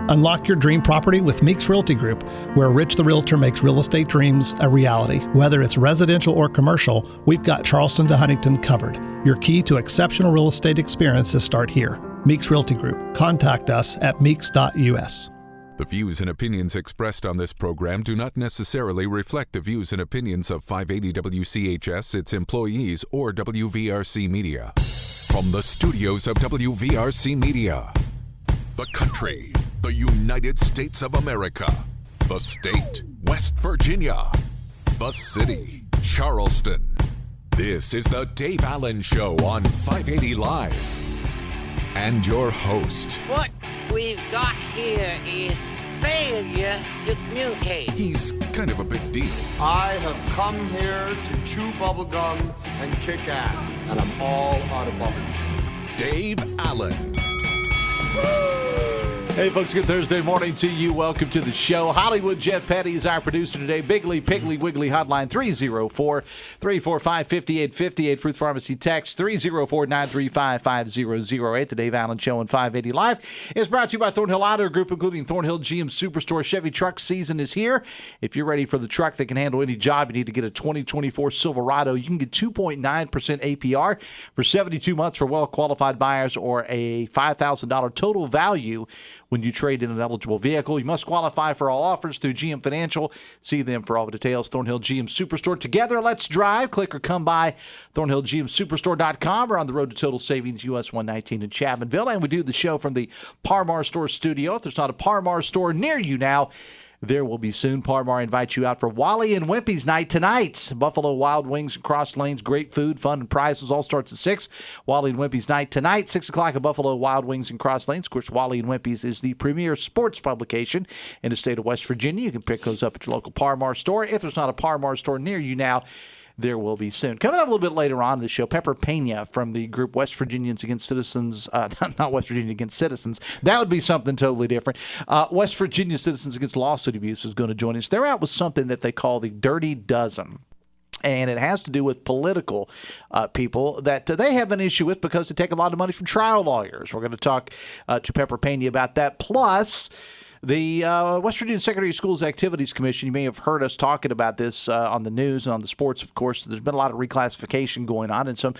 Unlock your dream property with Meeks Realty Group, where Rich the Realtor makes real estate dreams a reality. Whether it's residential or commercial, we've got Charleston to Huntington covered. Your key to exceptional real estate experiences start here. Meeks Realty Group. Contact us at meeks.us. The views and opinions expressed on this program do not necessarily reflect the views and opinions of 580 WCHS, its employees, or WVRC Media. From the studios of WVRC Media, the country, the United States of America, the state, West Virginia, the city, Charleston. This is the Dave Allen Show on 580 Live. And your host. What we've got here is failure to communicate. He's kind of a big deal. I have come here to chew bubblegum and kick ass, and I'm all out of bubblegum. Dave Allen. Hey, folks, good Thursday morning to you. Welcome to the show. Hollywood Jeff Petty is our producer today. Bigly, Piggly, Wiggly hotline 304-345-5858. Fruit Pharmacy text 304-935-5008. The Dave Allen Show on 580 Live is brought to you by Thornhill Auto Group, including Thornhill GM Superstore. Chevy truck season is here. If you're ready for the truck that can handle any job, you need to get a 2024 Silverado. You can get 2.9% APR for 72 months for well-qualified buyers, or a $5,000 total value when you trade in an eligible vehicle. You must qualify for all offers through GM Financial. See them for all the details. Thornhill GM Superstore. Together, let's drive. Click or come by ThornhillGMSuperstore.com or on the road to Total Savings, US 119 in Chapmanville. And we do the show from the Parmar Store studio. If there's not a Parmar store near you now, there will be soon. Parmar invites you out for Wally and Wimpy's night tonight. Buffalo Wild Wings and Cross Lanes, great food, fun, and prizes. All starts at 6. Wally and Wimpy's night tonight, 6 o'clock at Buffalo Wild Wings and Cross Lanes. Of course, Wally and Wimpy's is the premier sports publication in the state of West Virginia. You can pick those up at your local Parmar store. If there's not a Parmar store near you now, there will be soon. Coming up a little bit later on in the show, Pepper Pena from the group West Virginians Against Citizens, not West Virginia Against Citizens. That would be something totally different. West Virginia Citizens Against Lawsuit Abuse is going to join us. They're out with something that they call the Dirty Dozen. And it has to do with political people that they have an issue with because they take a lot of money from trial lawyers. We're going to talk to Pepper Pena about that. Plus, the West Virginia Secretary of Schools Activities Commission, you may have heard us talking about this on the news and on the sports, of course. There's been a lot of reclassification going on, and some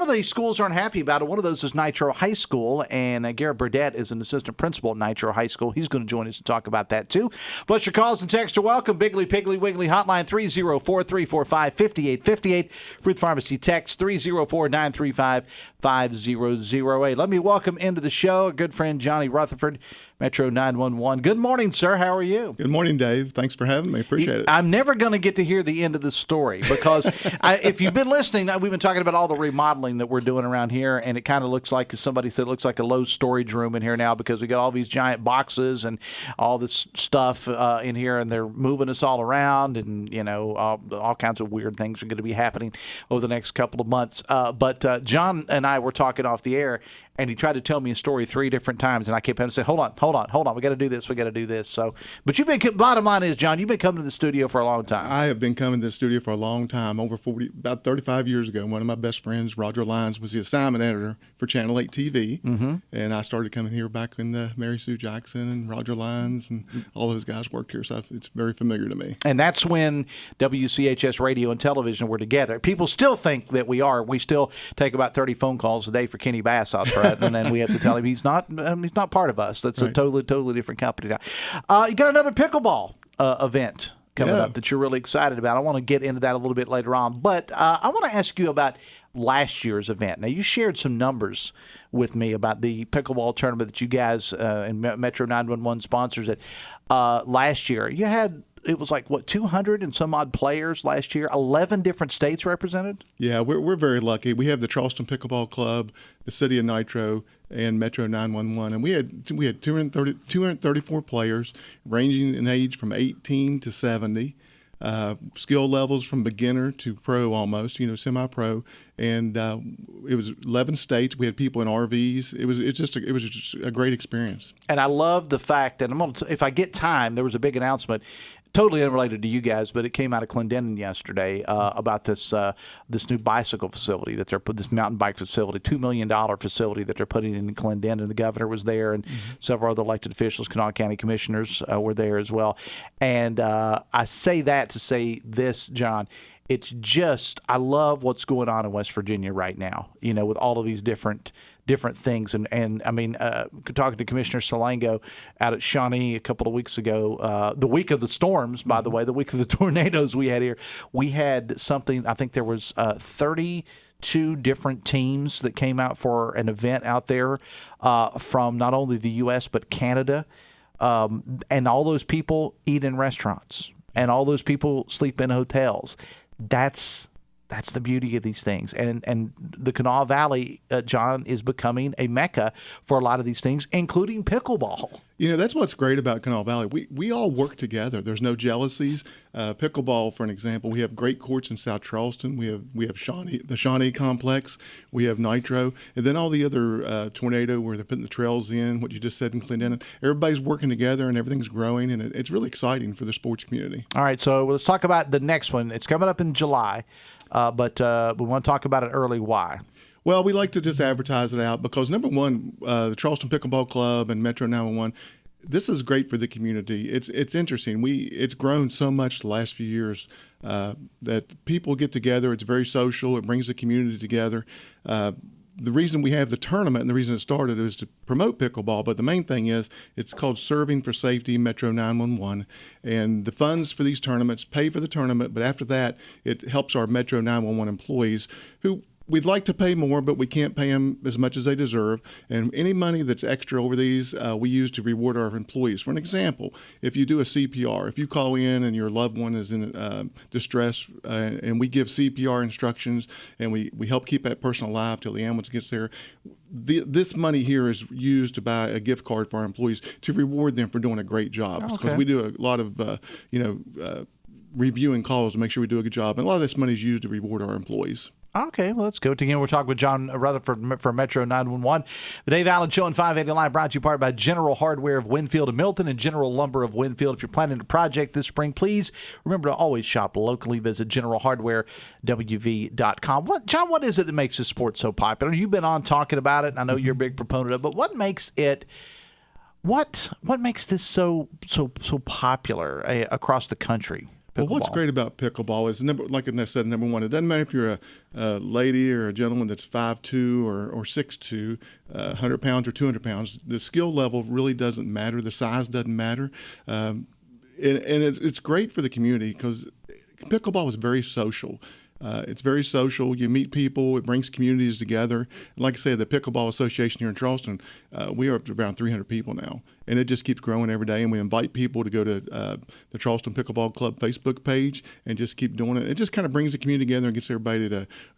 of the schools aren't happy about it. One of those is Nitro High School, and Garrett Burdette is an assistant principal at Nitro High School. He's going to join us to talk about that, too. But your calls and texts are welcome. Bigly, Piggly, Wiggly hotline 304-345-5858. Fruit Pharmacy text 304-935-5008. Let me welcome into the show a good friend, Johnny Rutherford, Metro 911. Good morning, sir. How are you? Good morning, Dave. Thanks for having me. Appreciate it. I'm never going to get to hear the end of the story because if you've been listening, we've been talking about all the remodeling that we're doing around here, and it kind of looks like, as somebody said, it looks like a low storage room in here now because we got all these giant boxes and all this stuff in here, and they're moving us all around, and all kinds of weird things are going to be happening over the next couple of months. But John and I were talking off the air, and he tried to tell me a story 3 different times, and I kept having to say, hold on. We got to do this. So, but bottom line is, John, you've been coming to the studio for a long time. I have been coming to the studio for a long time, about 35 years ago. One of my best friends, Roger Lyons, was the assignment editor for Channel 8 TV, and I started coming here back when Mary Sue Jackson and Roger Lyons and all those guys worked here, so it's very familiar to me. And that's when WCHS radio and television were together. People still think that we are. We still take about 30 phone calls a day for Kenny Bass out front. And then we have to tell him he's not part of us. That's right. A totally different company now. You got another pickleball event coming up that you're really excited about. I want to get into that a little bit later on. But I want to ask you about last year's event. Now, you shared some numbers with me about the pickleball tournament that you guys and Metro 911 sponsors it last year. You had, it was like, 200 and some odd players last year, 11 different states represented? Yeah, we're very lucky. We have the Charleston Pickleball Club, the City of Nitro, and Metro 911. And we had 234 players ranging in age from 18 to 70. Skill levels from beginner to pro almost, semi-pro. And it was 11 states. We had people in RVs. It was just a great experience. And I love the fact that if I get time, there was a big announcement Totally unrelated to you guys, but it came out of Clendenin yesterday about this new bicycle facility that they're this mountain bike facility, $2 million facility that they're putting in Clendenin. The governor was there, and several other elected officials, Kanawha County commissioners were there as well. And I say that to say this, John. It's just, I love what's going on in West Virginia right now, with all of these different things. And I mean, talking to Commissioner Salango out at Shawnee a couple of weeks ago, the week of the storms, by the way, the week of the tornadoes we had here, we had something, I think there was 32 different teams that came out for an event out there from not only the U.S. but Canada. And all those people eat in restaurants, and all those people sleep in hotels. That's the beauty of these things. And the Kanawha Valley, John, is becoming a mecca for a lot of these things, including pickleball. That's what's great about Kanawha Valley. We all work together. There's no jealousies. Pickleball, for an example, we have great courts in South Charleston. We have Shawnee, the Shawnee complex. We have Nitro, and then all the other Tornado where they're putting the trails in. What you just said in Clendenin, everybody's working together and everything's growing, and it's really exciting for the sports community. All right, so let's talk about the next one. It's coming up in July, but we want to talk about it early. Why? Well, we like to just advertise it out because, number one, the Charleston Pickleball Club and Metro 911, this is great for the community. It's interesting. It's grown so much the last few years that people get together. It's very social. It brings the community together. The reason we have the tournament and the reason it started is to promote pickleball, but the main thing is it's called Serving for Safety Metro 911, and the funds for these tournaments pay for the tournament, but after that, it helps our Metro 911 employees who we'd like to pay more, but we can't pay them as much as they deserve. And any money that's extra over these, we use to reward our employees. For an example, if you do a CPR, if you call in and your loved one is in distress, and we give CPR instructions, and we help keep that person alive till the ambulance gets there, this money here is used to buy a gift card for our employees to reward them for doing a great job. Because we do a lot of, reviewing calls to make sure we do a good job. And a lot of this money is used to reward our employees. Okay, well, let's go. Again, we're talking with John Rutherford for Metro 911. The Dave Allen Show on 580 Live brought to you part by General Hardware of Winfield and Milton and General Lumber of Winfield. If you're planning a project this spring, please remember to always shop locally. Visit generalhardwarewv.com. John, what is it that makes this sport so popular? You've been on talking about it, and I know you're a big proponent of it, but what makes it what makes this so popular across the country? Pickleball. Well, what's great about pickleball is, like I said, number one, it doesn't matter if you're a lady or a gentleman that's 5'2" or 6'2", 100 pounds or 200 pounds. The skill level really doesn't matter. The size doesn't matter. And it's great for the community because pickleball is very social. It's very social. You meet people. It brings communities together. And like I said, the Pickleball Association here in Charleston, we are up to around 300 people now. And it just keeps growing every day. And we invite people to go to the Charleston Pickleball Club Facebook page and just keep doing it. It just kind of brings the community together and gets everybody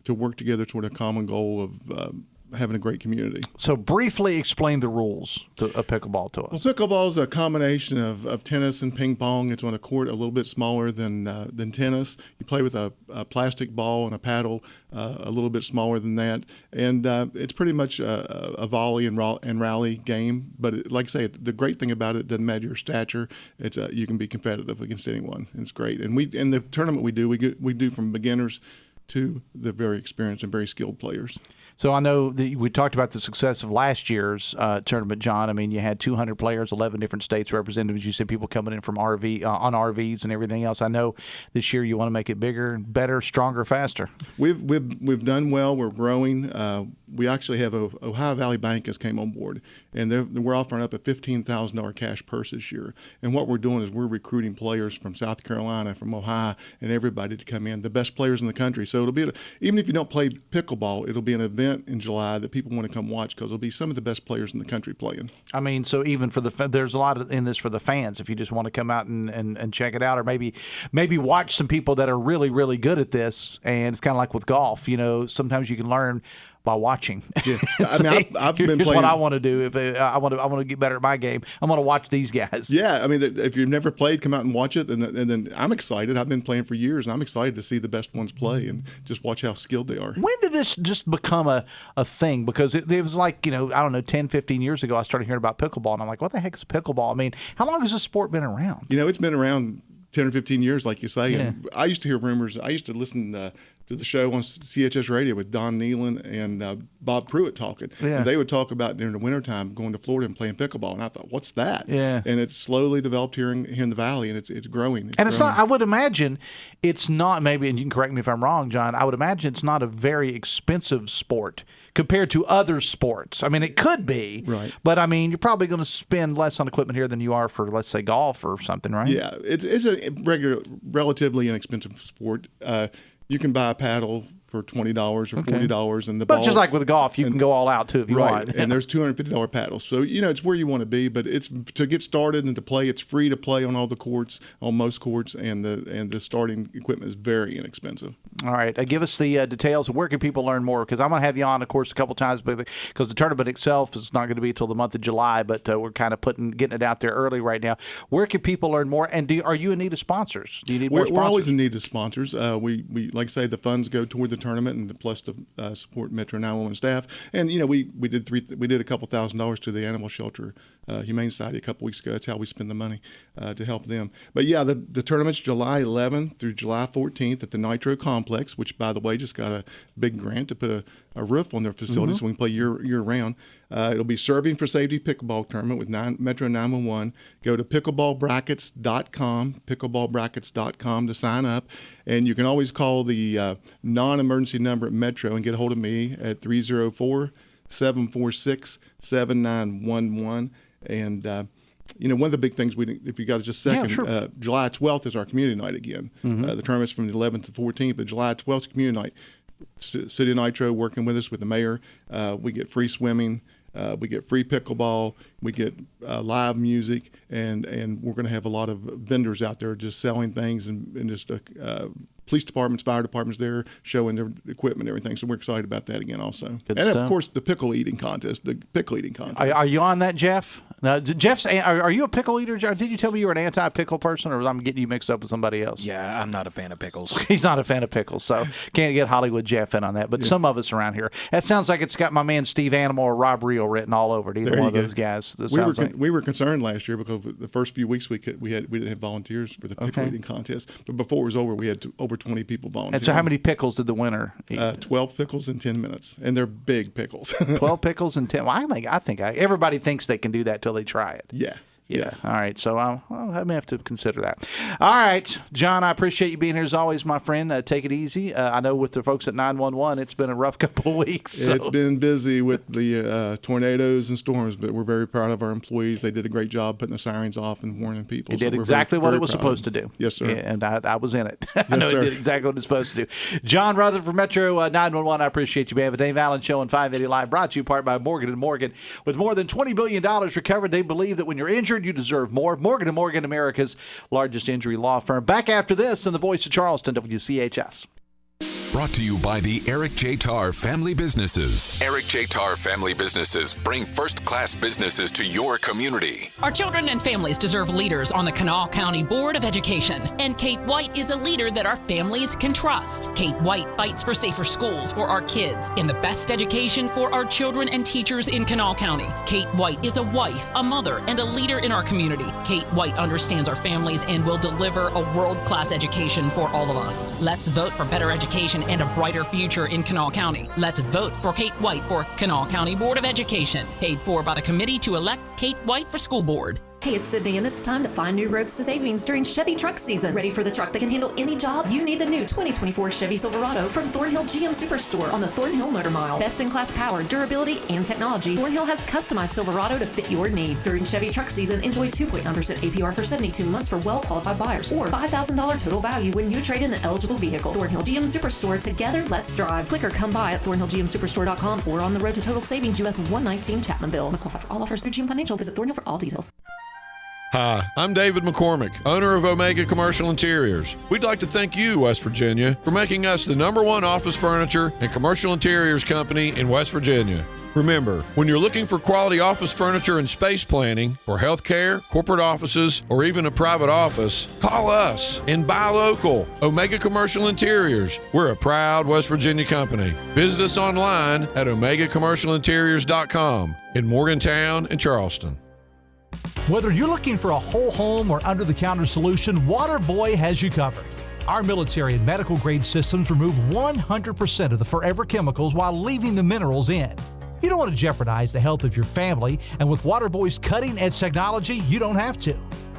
to work together toward a common goal of having a great community. So briefly explain the rules of pickleball to us. Well, pickleball is a combination of tennis and ping pong. It's on a court a little bit smaller than tennis. You play with a plastic ball and a paddle a little bit smaller than that. And it's pretty much a volley and rally game. But like I say, the great thing about it doesn't matter your stature. It's you can be competitive against anyone. And it's great. And in the tournament we do from beginners to the very experienced and very skilled players. So I know that we talked about the success of last year's tournament, John. I mean, you had 200 players, 11 different states represented. As you said, people coming in from on RVs and everything else. I know this year you want to make it bigger, better, stronger, faster. We've done well. We're growing. We actually have Ohio Valley Bank has came on board, and we're offering up a $15,000 cash purse this year. And what we're doing is we're recruiting players from South Carolina, from Ohio, and everybody to come in, the best players in the country. So it'll be even if you don't play pickleball, it'll be an event in July that people want to come watch because it'll be some of the best players in the country playing. I mean, so even for there's a lot in this for the fans. If you just want to come out and check it out, or maybe watch some people that are really, really good at this. And it's kind of like with golf. Sometimes you can learn by watching. Yeah. I've been here's playing. What I want to do if I want to get better at my game. I'm going to watch these guys. Yeah, I mean, if you've never played, come out and watch it, and then I'm excited. I've been playing for years, and I'm excited to see the best ones play and just watch how skilled they are. When did this just become a thing? Because it was like, I don't know, 10, 15 years ago, I started hearing about pickleball, and I'm like, what the heck is pickleball? I mean, how long has this sport been around? It's been around 10 or 15 years, like you say. Yeah. And I used to hear rumors. I used to listen to the show on CHS radio with Don Nealon and Bob Pruitt talking. Yeah. And they would talk about during the wintertime going to Florida and playing pickleball. And I thought, what's that? Yeah. And it's slowly developed here in the Valley, and it's growing. It's not, I would imagine it's not, maybe, and you can correct me if I'm wrong, John, I would imagine it's not a very expensive sport compared to other sports. I mean, it could be, right? But I mean, you're probably going to spend less on equipment here than you are for, let's say, golf or something, right? Yeah, it's a relatively inexpensive sport. You can buy a paddle for $20 or $40, and the ball. But just like with golf, you can go all out too if you want. And there's $250 paddles, so it's where you want to be. But it's to get started and to play. It's free to play on all the courts, on most courts, and the starting equipment is very inexpensive. All right, give us the details. Where can people learn more? Because I'm going to have you on, of course, a couple times, because the tournament itself is not going to be until the month of July. But we're kind of getting it out there early right now. Where can people learn more? And are you in need of sponsors? Do you need more sponsors? We're always in need of sponsors. We like I say, the funds go toward the tournament, and plus to support Metro 911 staff. And we did a couple $1,000s to the animal shelter Humane Society a couple weeks ago. That's how we spend the money to help them. But yeah, the tournament's July 11th through July 14th at the Nitro Complex, which by the way just got a big grant to put a roof on their facility so we can play year round. It'll be Serving for Safety pickleball tournament with Metro 911. Go to pickleballbrackets.com to sign up, and you can always call the non-emergency number at Metro and get a hold of me at 304-746-7911. And one of the big things if you got just a second, sure. July 12th is our community night again. The tournament's from the 11th to the 14th, but July 12th is community night. City of Nitro working with us with the mayor. We get free swimming. We get free pickleball. We get live music, and we're going to have a lot of vendors out there just selling things and just police departments, fire departments there showing their equipment and everything. So we're excited about that again also. Good and stuff. Of course, the pickle eating contest. Are you on that, Jeff? Now, Jeff's. Are you a pickle eater? Did you tell me you were an anti-pickle person, or I'm getting you mixed up with somebody else? Yeah, I'm not a fan of pickles. He's not a fan of pickles, so can't get Hollywood Jeff in on that. But some of us around here, that sounds like it's got my man Steve Animal or Rob Reel written all over it. Either one of those guys. We were concerned last year because the first few weeks we didn't have volunteers for the pickle eating contest. But before it was over, we had over 20 people volunteer. And so, how many pickles did the winner eat? 12 pickles in 10 minutes, and they're big pickles. 12 pickles in 10. Well, I think everybody thinks they can do that till they try it. Yeah. Yes. All right. So I may have to consider that. All right, John, I appreciate you being here as always, my friend. Take it easy. I know with the folks at 911, it's been a rough couple of weeks. So. It's been busy with the tornadoes and storms, but we're very proud of our employees. They did a great job putting the sirens off and warning people. It did exactly what it was supposed to do. Yes, sir. Yeah, and I was in it. I know sir. it did exactly what it's supposed to do. John Rutherford from Metro 911, I appreciate you, man. The Dave Allen Show on 580 Live, brought to you part by Morgan & Morgan. With more than $20 billion recovered, they believe that when you're injured, you deserve more. Morgan & Morgan, America's largest injury law firm. Back after this in the voice of Charleston, WCHS. Brought to you by the Eric J. Tarr Family Businesses. Eric J. Tarr Family Businesses bring first-class businesses to your community. Our children and families deserve leaders on the Kanawha County Board of Education. And Kate White is a leader that our families can trust. Kate White fights for safer schools for our kids and the best education for our children and teachers in Kanawha County. Kate White is a wife, a mother, and a leader in our community. Kate White understands our families and will deliver a world-class education for all of us. Let's vote for better education and a brighter future in Kanawha County. Let's vote for Kate White for Kanawha County Board of Education. Paid for by the committee to elect Kate White for school board. Hey, it's Sydney, and it's time to find new roads to savings during Chevy truck season. Ready for the truck that can handle any job? You need the new 2024 Chevy Silverado from Thornhill GM Superstore on the Thornhill Motor Mile. Best-in-class power, durability, and technology, Thornhill has customized Silverado to fit your needs. During Chevy truck season, enjoy 2.9% APR for 72 months for well-qualified buyers, or $5,000 total value when you trade in an eligible vehicle. Thornhill GM Superstore. Together, let's drive. Click or come by at ThornhillGMSuperstore.com or on the road to Total Savings US 119 Chapmanville. Must qualify for all offers through GM Financial. Visit Thornhill for all details. Hi, I'm David McCormick, owner of Omega Commercial Interiors. We'd like to thank you, West Virginia, for making us the #1 office furniture and commercial interiors company in West Virginia. Remember, when you're looking for quality office furniture and space planning for healthcare, corporate offices, or even a private office, call us and buy local. Omega Commercial Interiors. We're a proud West Virginia company. Visit us online at omegacommercialinteriors.com in Morgantown and Charleston. Whether you're looking for a whole home or under-the-counter solution, Waterboy has you covered. Our military and medical grade systems remove 100% of the forever chemicals while leaving the minerals in. You don't want to jeopardize the health of your family, and with Waterboy's cutting-edge technology, you don't have to.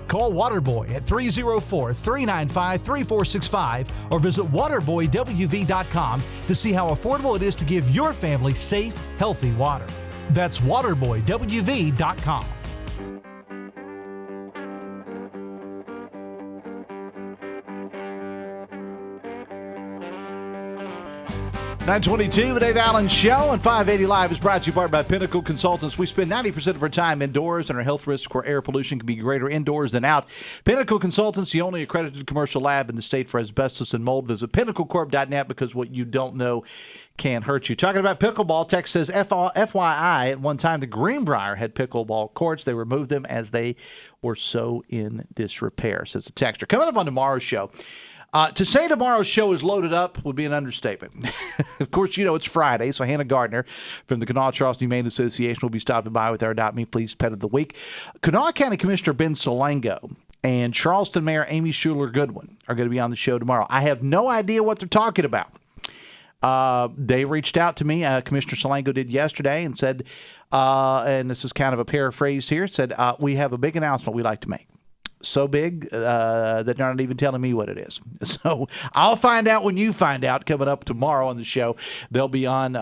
Call Waterboy at 304-395-3465 or visit waterboywv.com to see how affordable it is to give your family safe, healthy water. That's waterboywv.com. 922, the Dave Allen Show and 580 Live is brought to you by Pinnacle Consultants. We spend 90% of our time indoors, and our health risks where air pollution can be greater indoors than out. Pinnacle Consultants, the only accredited commercial lab in the state for asbestos and mold. Visit pinnaclecorp.net because what you don't know can hurt you. Talking about pickleball, text says, FYI, at one time the Greenbrier had pickleball courts. They removed them as they were so in disrepair, says the texter. Coming up on tomorrow's show. To say tomorrow's show is loaded up would be an understatement. Of course, you know it's Friday, so Hannah Gardner from the Kanawha Charleston Humane Association will be stopping by with our Adopt Me Please Pet of the Week. Kanawha County Commissioner Ben Solango and Charleston Mayor Amy Schuler Goodwin are going to be on the show tomorrow. I have no idea what they're talking about. They reached out to me, Commissioner Solango did yesterday, and said, and this is kind of a paraphrase here, said, we have a big announcement we'd like to make. So big that they're not even telling me what it is. So I'll find out when you find out. Coming up tomorrow on the show, they'll be on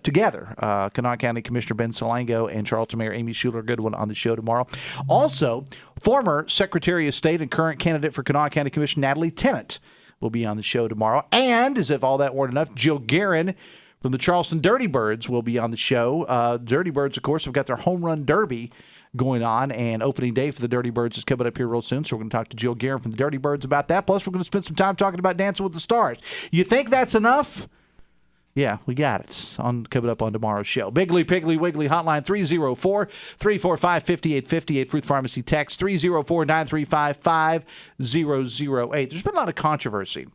together. Kanawha County Commissioner Ben Solango and Charleston Mayor Amy Schuler Goodwin on the show tomorrow. Also, former Secretary of State and current candidate for Kanawha County Commission Natalie Tennant will be on the show tomorrow. And as if all that weren't enough, Jill Garrett from the Charleston Dirty Birds will be on the show. Dirty Birds, of course, have got their home run derby going on, and opening day for the Dirty Birds is coming up here real soon, so we're going to talk to Jill Garrett from the Dirty Birds about that. Plus, we're going to spend some time talking about Dancing with the Stars. You think that's enough? Yeah, we got it. Coming up on tomorrow's show. Biggly, Piggly, Wiggly hotline 304-345-5858. Fruit Pharmacy text 304-935-5008. There's been a lot of controversy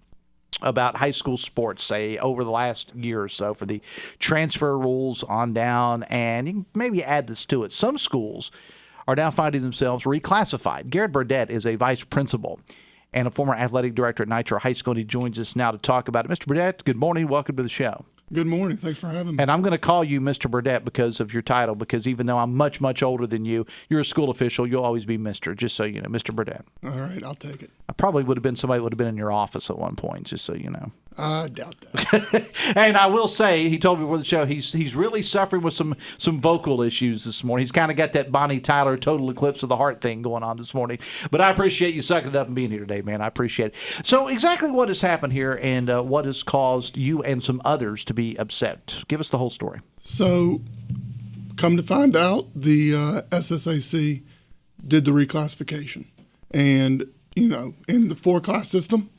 about high school sports, say, over the last year or so for the transfer rules on down, and you can maybe add this to it. Some schools are now finding themselves reclassified. Garrett Burdette is a vice principal and a former athletic director at Nitro High School, and he joins us now to talk about it. Mr. Burdette, good morning. Welcome to the show. Good morning. Thanks for having me. And I'm going to call you Mr. Burdette because of your title, because even though I'm much, much older than you, you're a school official. You'll always be Mr., just so you know, Mr. Burdette. All right, I'll take it. I probably would have been somebody that would have been in your office at one point, just so you know. I doubt that. And I will say, he told me before the show, he's really suffering with some vocal issues this morning. He's kind of got that Bonnie Tyler total eclipse of the heart thing going on this morning. But I appreciate you sucking it up and being here today, man. I appreciate it. So exactly what has happened here and what has caused you and some others to be upset? Give us the whole story. So, come to find out, the SSAC did the reclassification. And, you know, in the four-class system,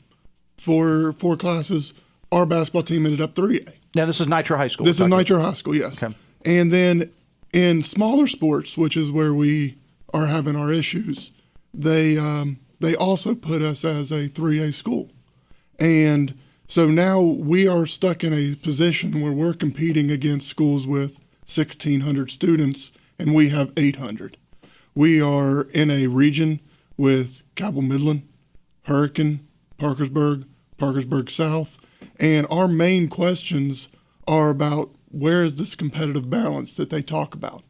for four classes, our basketball team ended up 3A. Now, this is Nitro High School. This is Nitro High School, yes. Okay. And then in smaller sports, which is where we are having our issues, they also put us as a 3A school. And so now we are stuck in a position where we're competing against schools with 1,600 students, and we have 800. We are in a region with Cabell Midland, Hurricane, Parkersburg South, and our main questions are about where is this competitive balance that they talk about.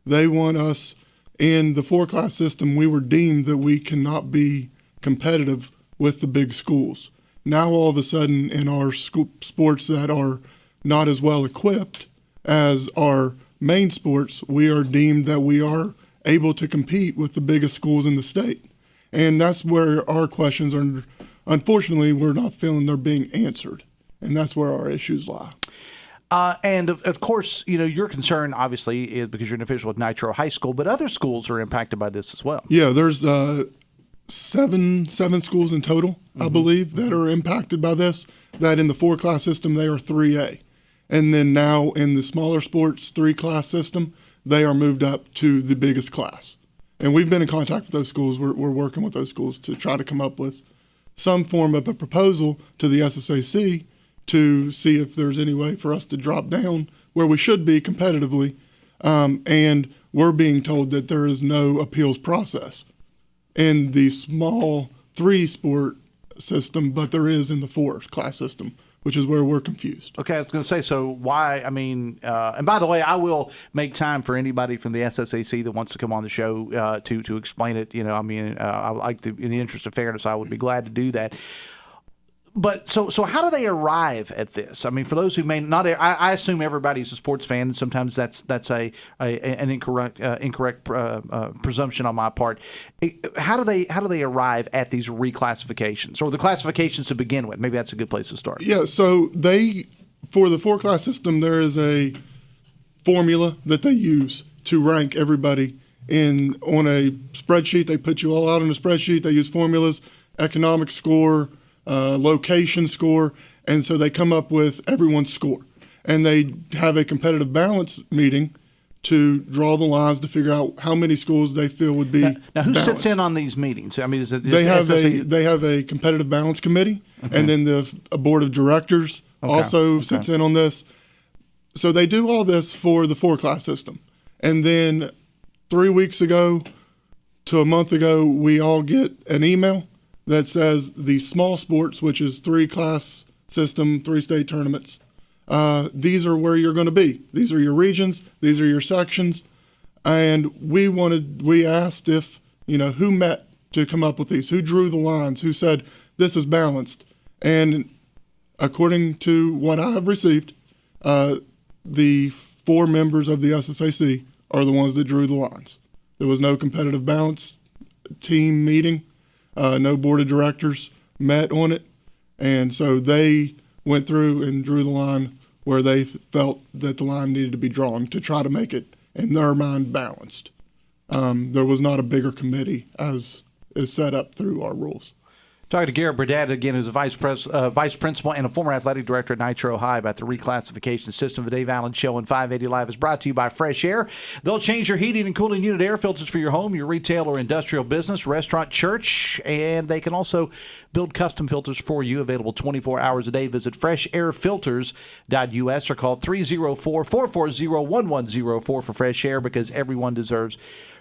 They want us in the four-class system. We were deemed that we cannot be competitive with the big schools. Now all of a sudden in our school sports that are not as well equipped as our main sports, we are deemed that we are able to compete with the biggest schools in the state. And that's where our questions are. Unfortunately, we're not feeling they're being answered, and that's where our issues lie. And of course, you know, your concern obviously is because you're an official at Nitro High School, but other schools are impacted by this as well. Yeah, there's seven schools in total, I believe, that are impacted by this. That in the four-class system, they are 3A. And then now in the smaller sports 3-class system, they are moved up to the biggest class. And we've been in contact with those schools. We're working with those schools to try to come up with some form of a proposal to the SSAC to see if there's any way for us to drop down where we should be competitively. And we're being told that there is no appeals process in the small 3-sport system, but there is in the 4-class system, which is where we're confused. Okay, I was going to say, so why, I mean, and by the way, I will make time for anybody from the SSAC that wants to come on the show to explain it. You know, I mean, I like to, in the interest of fairness, I would be glad to do that. But so how do they arrive at this? I mean, for those who may not, I assume everybody's a sports fan, and sometimes that's an incorrect presumption on my part. How do they arrive at these reclassifications or the classifications to begin with? Maybe that's a good place to start. Yeah. So for the 4-class system, there is a formula that they use to rank everybody on a spreadsheet. They put you all out on a spreadsheet. They use formulas, economic score, location score, and so they come up with everyone's score. And they have a competitive balance meeting to draw the lines to figure out how many schools they feel would be now who balanced. sits in on these meetings? I mean, is it they have a competitive balance committee, and then a board of directors also sits in on this. So they do all this for the 4-class system. And then 3 weeks ago to a month ago, we all get an email that says the small sports, which is 3-class system, 3 state tournaments, these are where you're going to be. These are your regions. These are your sections. And we asked if, who met to come up with these, who drew the lines, who said this is balanced. And according to what I have received, the 4 members of the SSAC are the ones that drew the lines. There was no competitive balance team meeting. No board of directors met on it, and so they went through and drew the line where they felt that the line needed to be drawn to try to make it, in their mind, balanced. There was not a bigger committee as is set up through our rules. Talking to Garrett Burdette, again, who's a vice principal and a former athletic director at Nitro High, about the reclassification system. The Dave Allen Show on 580 Live is brought to you by Fresh Air. They'll change your heating and cooling unit air filters for your home, your retail or industrial business, restaurant, church, and they can also build custom filters for you, available 24 hours a day. Visit freshairfilters.us or call 304-440-1104 for Fresh Air, because everyone deserves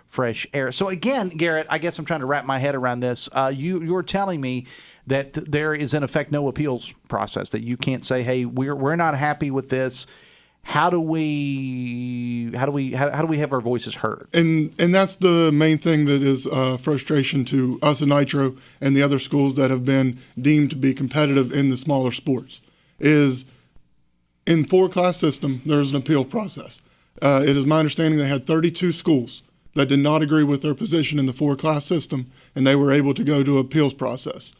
fresh air. So again, Garrett, I guess I'm trying to wrap my head around this. You're telling me that there is in effect no appeals process, that you can't say, hey, we're not happy with this. How do we have our voices heard? And that's the main thing that is frustration to us at Nitro and the other schools that have been deemed to be competitive in the smaller sports is in 4-class system, there's an appeal process. It is my understanding they had 32 schools that did not agree with their position in the 4-class system, and they were able to go to appeals process.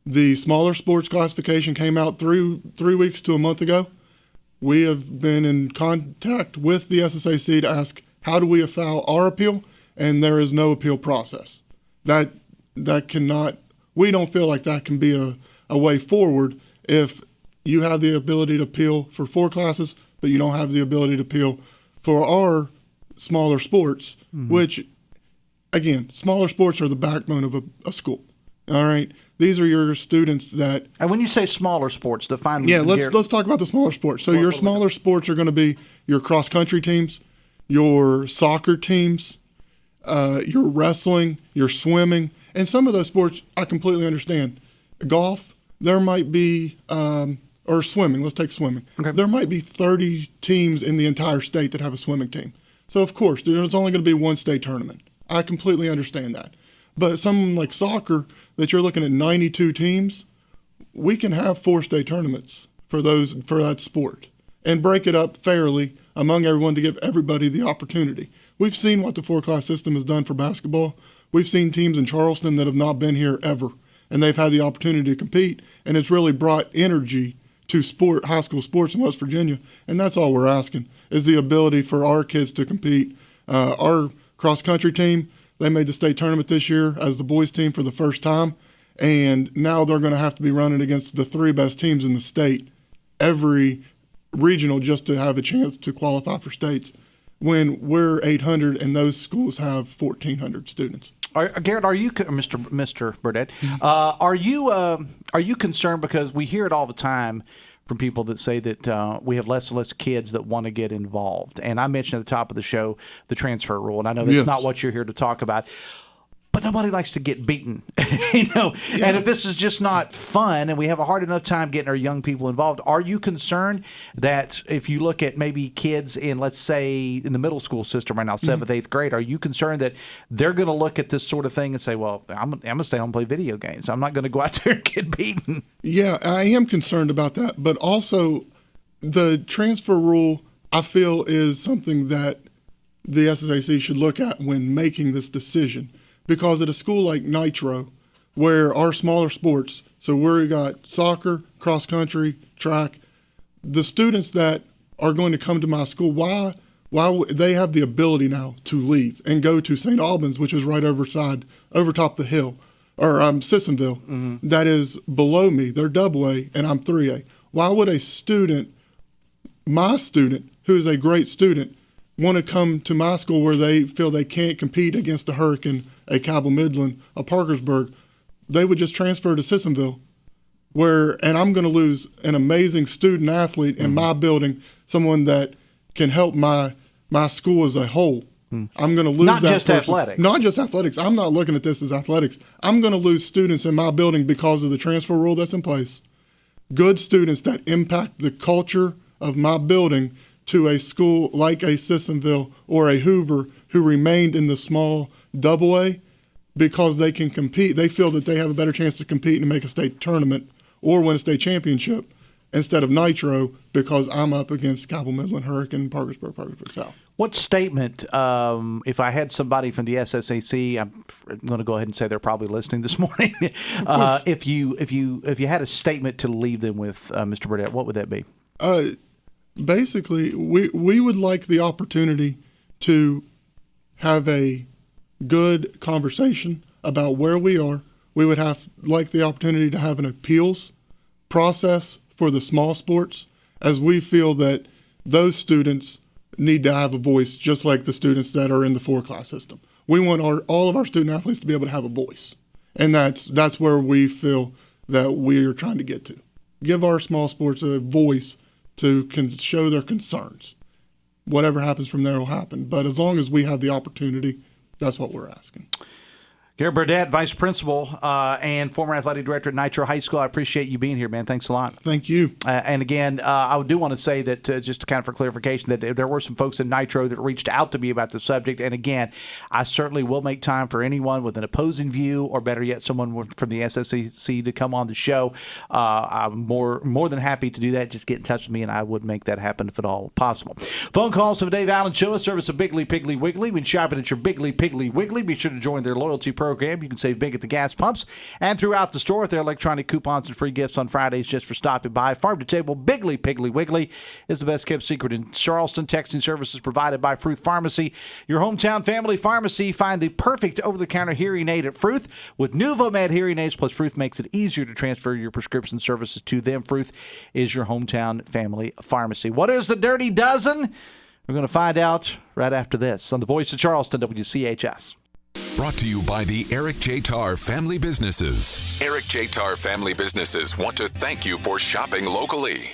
The smaller sports classification came out 3 weeks to a month ago. We have been in contact with the SSAC to ask, how do we file our appeal? And there is no appeal process. That cannot, we don't feel like that can be a way forward if you have the ability to appeal for 4 classes, but you don't have the ability to appeal for our smaller sports, which, again, smaller sports are the backbone of a school. All right, these are your students that. And when you say smaller sports, define. Yeah, let's talk about the smaller sports. So your smaller sports are going to be your cross country teams, your soccer teams, your wrestling, your swimming, and some of those sports I completely understand. Golf, there might be. Or swimming, let's take swimming. Okay. There might be 30 teams in the entire state that have a swimming team. So, of course, there's only going to be one state tournament. I completely understand that. But something like soccer, that you're looking at 92 teams, we can have 4 state tournaments for that sport and break it up fairly among everyone to give everybody the opportunity. We've seen what the 4-class system has done for basketball. We've seen teams in Charleston that have not been here ever, and they've had the opportunity to compete, and it's really brought energy to high school sports in West Virginia, and that's all we're asking, is the ability for our kids to compete. Our cross-country team, they made the state tournament this year as the boys team for the first time, and now they're going to have to be running against the 3 best teams in the state every regional just to have a chance to qualify for states, when we're 800 and those schools have 1,400 students. Garrett, are you, Mr. Burdette, are you concerned, because we hear it all the time from people that say that we have less and less kids that want to get involved. And I mentioned at the top of the show the transfer rule, and I know that's not what you're here to talk about. But nobody likes to get beaten, And if this is just not fun, and we have a hard enough time getting our young people involved, are you concerned that if you look at maybe kids in, let's say, in the middle school system right now, 7th, 8th grade, are you concerned that they're going to look at this sort of thing and say, well, I'm going to stay home and play video games. I'm not going to go out there and get beaten. Yeah, I am concerned about that. But also, the transfer rule, I feel, is something that the SSAC should look at when making this decision. Because at a school like Nitro, where our smaller sports, so we got soccer, cross country, track, the students that are going to come to my school, why they have the ability now to leave and go to St. Albans, which is right over top the hill, or Sissonville, that is below me. They're double A and I'm 3A. Why would a student, my student, who is a great student, want to come to my school where they feel they can't compete against a Hurricane, a Cabell Midland, a Parkersburg? They would just transfer to Sissonville, and I'm going to lose an amazing student athlete in my building, someone that can help my school as a whole. I'm going to lose not that just person. athletics. Not just athletics. I'm not looking at this as athletics. I'm going to lose students in my building because of the transfer rule that's in place. Good students that impact the culture of my building to a school like a Sissonville or a Hoover who remained in the small AA because they can compete. They feel that they have a better chance to compete and make a state tournament or win a state championship instead of Nitro because I'm up against Cabell Midland, Hurricane, Parkersburg South. What statement, if I had somebody from the SSAC, I'm going to go ahead and say they're probably listening this morning. If you had a statement to leave them with, Mr. Burdette, what would that be? Basically, we would like the opportunity to have a good conversation about where we are. We would like the opportunity to have an appeals process for the small sports, as we feel that those students need to have a voice just like the students that are in the 4-class system. We want all of our student athletes to be able to have a voice, and that's where we feel that we are trying to get to. Give our small sports a voice to show their concerns. Whatever happens from there will happen. But as long as we have the opportunity, that's what we're asking. Garrett Burdette, Vice Principal and former Athletic Director at Nitro High School. I appreciate you being here, man. Thanks a lot. Thank you. And again, I do want to say that, just kind of for clarification, that there were some folks in Nitro that reached out to me about the subject. And again, I certainly will make time for anyone with an opposing view, or better yet, someone from the SSAC to come on the show. I'm more than happy to do that. Just get in touch with me, and I would make that happen if at all possible. Phone calls for the Dave Allen Show, a service of Bigley Piggly Wiggly. When shopping at your Bigley Piggly Wiggly, be sure to join their loyalty program. You can save big at the gas pumps and throughout the store with their electronic coupons and free gifts on Fridays just for stopping by. Farm to Table Bigley Piggly Wiggly is the best kept secret in Charleston. Texting services provided by Fruth Pharmacy, your hometown family pharmacy. Find the perfect over-the-counter hearing aid at Fruth with NuvoMed hearing aids. Plus, Fruth makes it easier to transfer your prescription services to them. Fruth is your hometown family pharmacy. What is the Dirty Dozen? We're going to find out right after this on the Voice of Charleston, WCHS. Brought to you by the Eric J. Tarr Family Businesses. Eric J. Tarr Family Businesses want to thank you for shopping locally.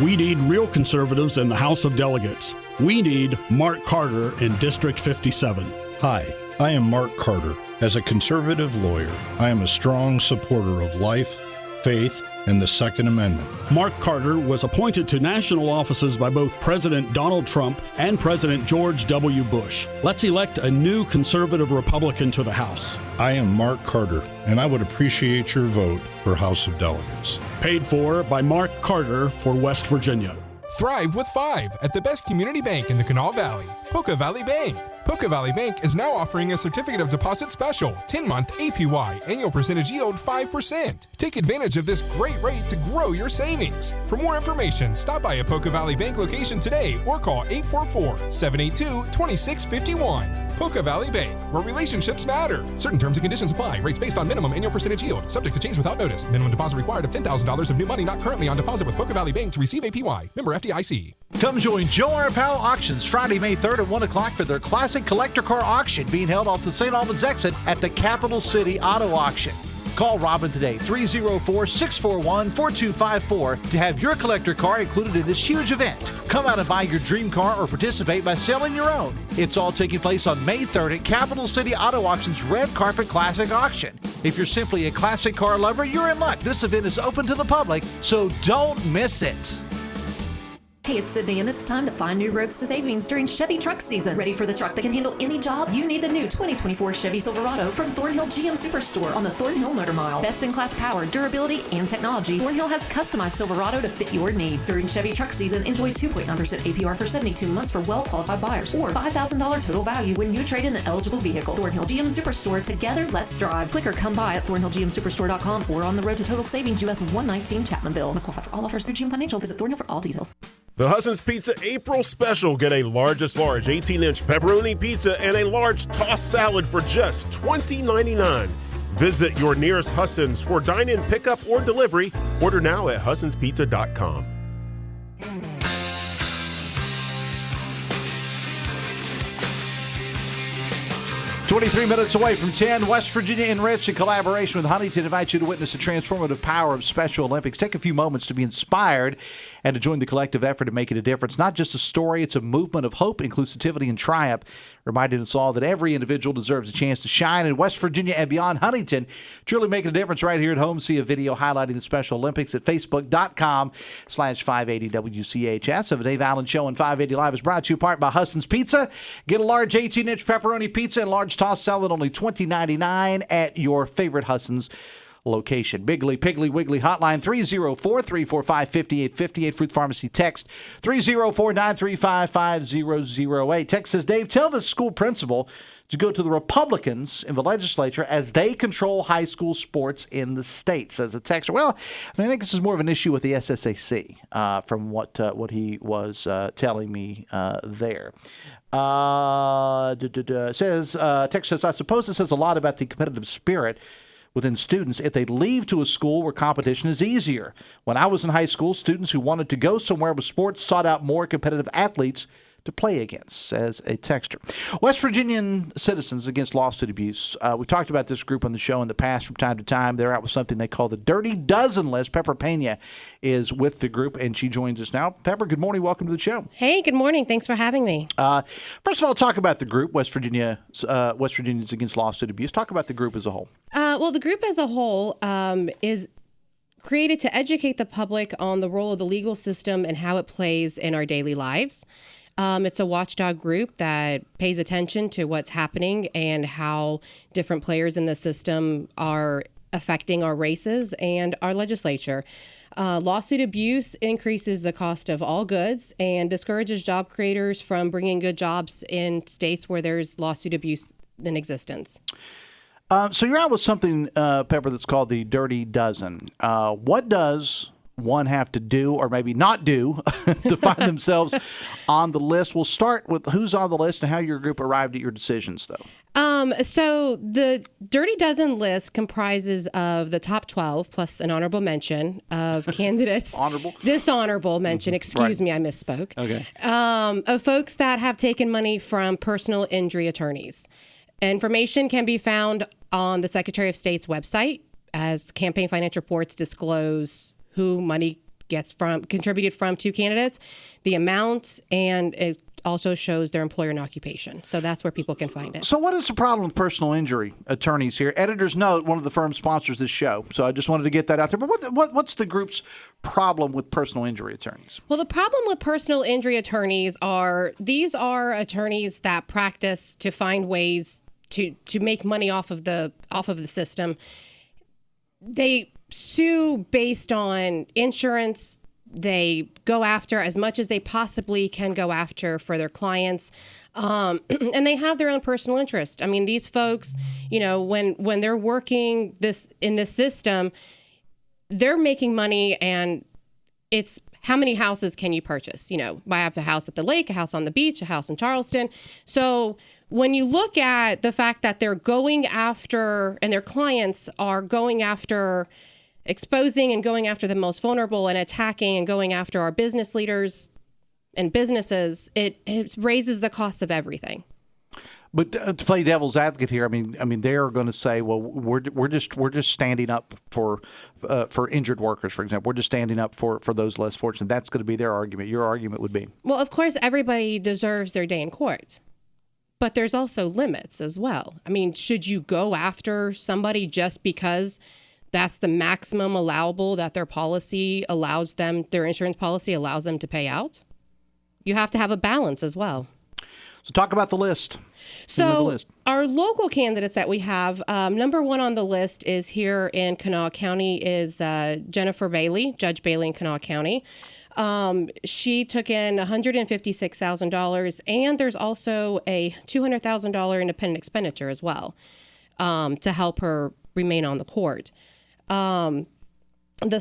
We need real conservatives in the House of Delegates. We need Mark Carter in District 57. Hi, I am Mark Carter. As a conservative lawyer, I am a strong supporter of life, faith, and the Second Amendment. Mark Carter was appointed to national offices by both President Donald Trump and President George W. Bush. Let's elect a new conservative Republican to the House. I am Mark Carter, and I would appreciate your vote for House of Delegates. Paid for by Mark Carter for West Virginia. Thrive with 5 at the best community bank in the Kanawha Valley, Poca Valley Bank. Poca Valley Bank is now offering a certificate of deposit special, 10-month APY, annual percentage yield 5%. Take advantage of this great rate to grow your savings. For more information, stop by a Poca Valley Bank location today or call 844-782-2651. Poca Valley Bank, where relationships matter. Certain terms and conditions apply. Rates based on minimum annual percentage yield. Subject to change without notice. Minimum deposit required of $10,000 of new money not currently on deposit with Poca Valley Bank to receive APY. Member FDIC. Come join Joe R. Powell Auctions Friday, May 3rd at 1 o'clock for their classic collector car auction being held off the St. Albans exit at the Capital City Auto Auction. Call Robin today, 304-641-4254, to have your collector car included in this huge event. Come out and buy your dream car or participate by selling your own. It's all taking place on May 3rd at Capital City Auto Auction's Red Carpet Classic Auction. If you're simply a classic car lover, you're in luck. This event is open to the public, so don't miss it. Hey, it's Sydney, and it's time to find new roads to savings during Chevy truck season. Ready for the truck that can handle any job? You need the new 2024 Chevy Silverado from Thornhill GM Superstore on the Thornhill Motor Mile. Best-in-class power, durability, and technology, Thornhill has customized Silverado to fit your needs. During Chevy truck season, enjoy 2.9% APR for 72 months for well-qualified buyers, or $5,000 total value when you trade in an eligible vehicle. Thornhill GM Superstore. Together, let's drive. Click or come by at thornhillgmsuperstore.com or on the road to total savings US 119 Chapmanville. Must qualify for all offers through GM Financial. Visit Thornhill for all details. The Husson's Pizza April Special. Get a largest large 18-inch pepperoni pizza and a large tossed salad for just $20.99. Visit your nearest Husson's for dine-in pickup or delivery. Order now at hussonspizza.com. 23 minutes away from 10, West Virginia Enriched in collaboration with Huntington invites you to witness the transformative power of Special Olympics. Take a few moments to be inspired and to join the collective effort to make it a difference. Not just a story, it's a movement of hope, inclusivity, and triumph, reminding us all that every individual deserves a chance to shine in West Virginia and beyond. Huntington, truly making a difference right here at home. See a video highlighting the Special Olympics at facebook.com/580WCHS. The Dave Allen Show on 580 Live is brought to you in part by Husson's Pizza. Get a large 18-inch pepperoni pizza and large tossed salad, only $20.99 at your favorite Husson's location. Biggly, Piggly, Wiggly hotline 304-345-5858. Fruit Pharmacy text 304-935-5008. Text says, Dave, tell the school principal to go to the Republicans in the legislature as they control high school sports in the state, says a texter. Well, I think this is more of an issue with the SSAC from what he was telling me there. Text says, I suppose this says a lot about the competitive spirit within students if they leave to a school where competition is easier. When I was in high school, students who wanted to go somewhere with sports sought out more competitive athletes to play against, says a texter. West Virginian Citizens Against Lawsuit Abuse. We talked about this group on the show in the past from time to time. They're out with something they call the Dirty Dozen list. Pepper Pena is with the group, and she joins us now. Pepper, good morning. Welcome to the show. Hey, good morning. Thanks for having me. First of all, talk about the group, West Virginians Against Lawsuit Abuse. Talk about the group as a whole. Well, the group as a whole is created to educate the public on the role of the legal system and how it plays in our daily lives. It's a watchdog group that pays attention to what's happening and how different players in the system are affecting our races and our legislature. Lawsuit abuse increases the cost of all goods and discourages job creators from bringing good jobs in states where there's lawsuit abuse in existence. So you're out with something, Pepper, that's called the Dirty Dozen. What does one have to do or maybe not do to find themselves on the list? We'll start with who's on the list and how your group arrived at your decisions, though. So the Dirty Dozen list comprises of the top 12 plus an honorable mention of candidates. Dishonorable mention. Excuse me, I misspoke. Okay. Of folks that have taken money from personal injury attorneys. Information can be found on the Secretary of State's website, as campaign finance reports disclose who money contributed from to candidates, the amount, and it also shows their employer and occupation. So that's where people can find it. So what is the problem with personal injury attorneys here? Editor's Note, one of the firms sponsors this show. So I just wanted to get that out there. But what's the group's problem with personal injury attorneys? Well, the problem with personal injury attorneys these are attorneys that practice to find ways to make money off of the system. They sue based on insurance. They go after as much as they possibly can go after for their clients. And they have their own personal interest. I mean, these folks, when they're working in this system, they're making money, and it's how many houses can you purchase? I have a house at the lake, a house on the beach, a house in Charleston. So when you look at the fact that they're going after, and their clients are going after, exposing and going after the most vulnerable and attacking and going after our business leaders and businesses, it raises the cost of everything. But to play devil's advocate here, I mean, they're going to say, well, we're just standing up for injured workers, for example. We're just standing up for those less fortunate. That's going to be their argument. Your argument would be, well, of course, everybody deserves their day in court, but there's also limits as well. I mean, should you go after somebody just because that's the maximum allowable that their policy allows them, their insurance policy allows them to pay out? You have to have a balance as well. So talk about the list. So our local candidates that we have, number one on the list is here in Kanawha County is Jennifer Bailey, Judge Bailey in Kanawha County. She took in $156,000, and there's also a $200,000 independent expenditure as well to help her remain on the court. The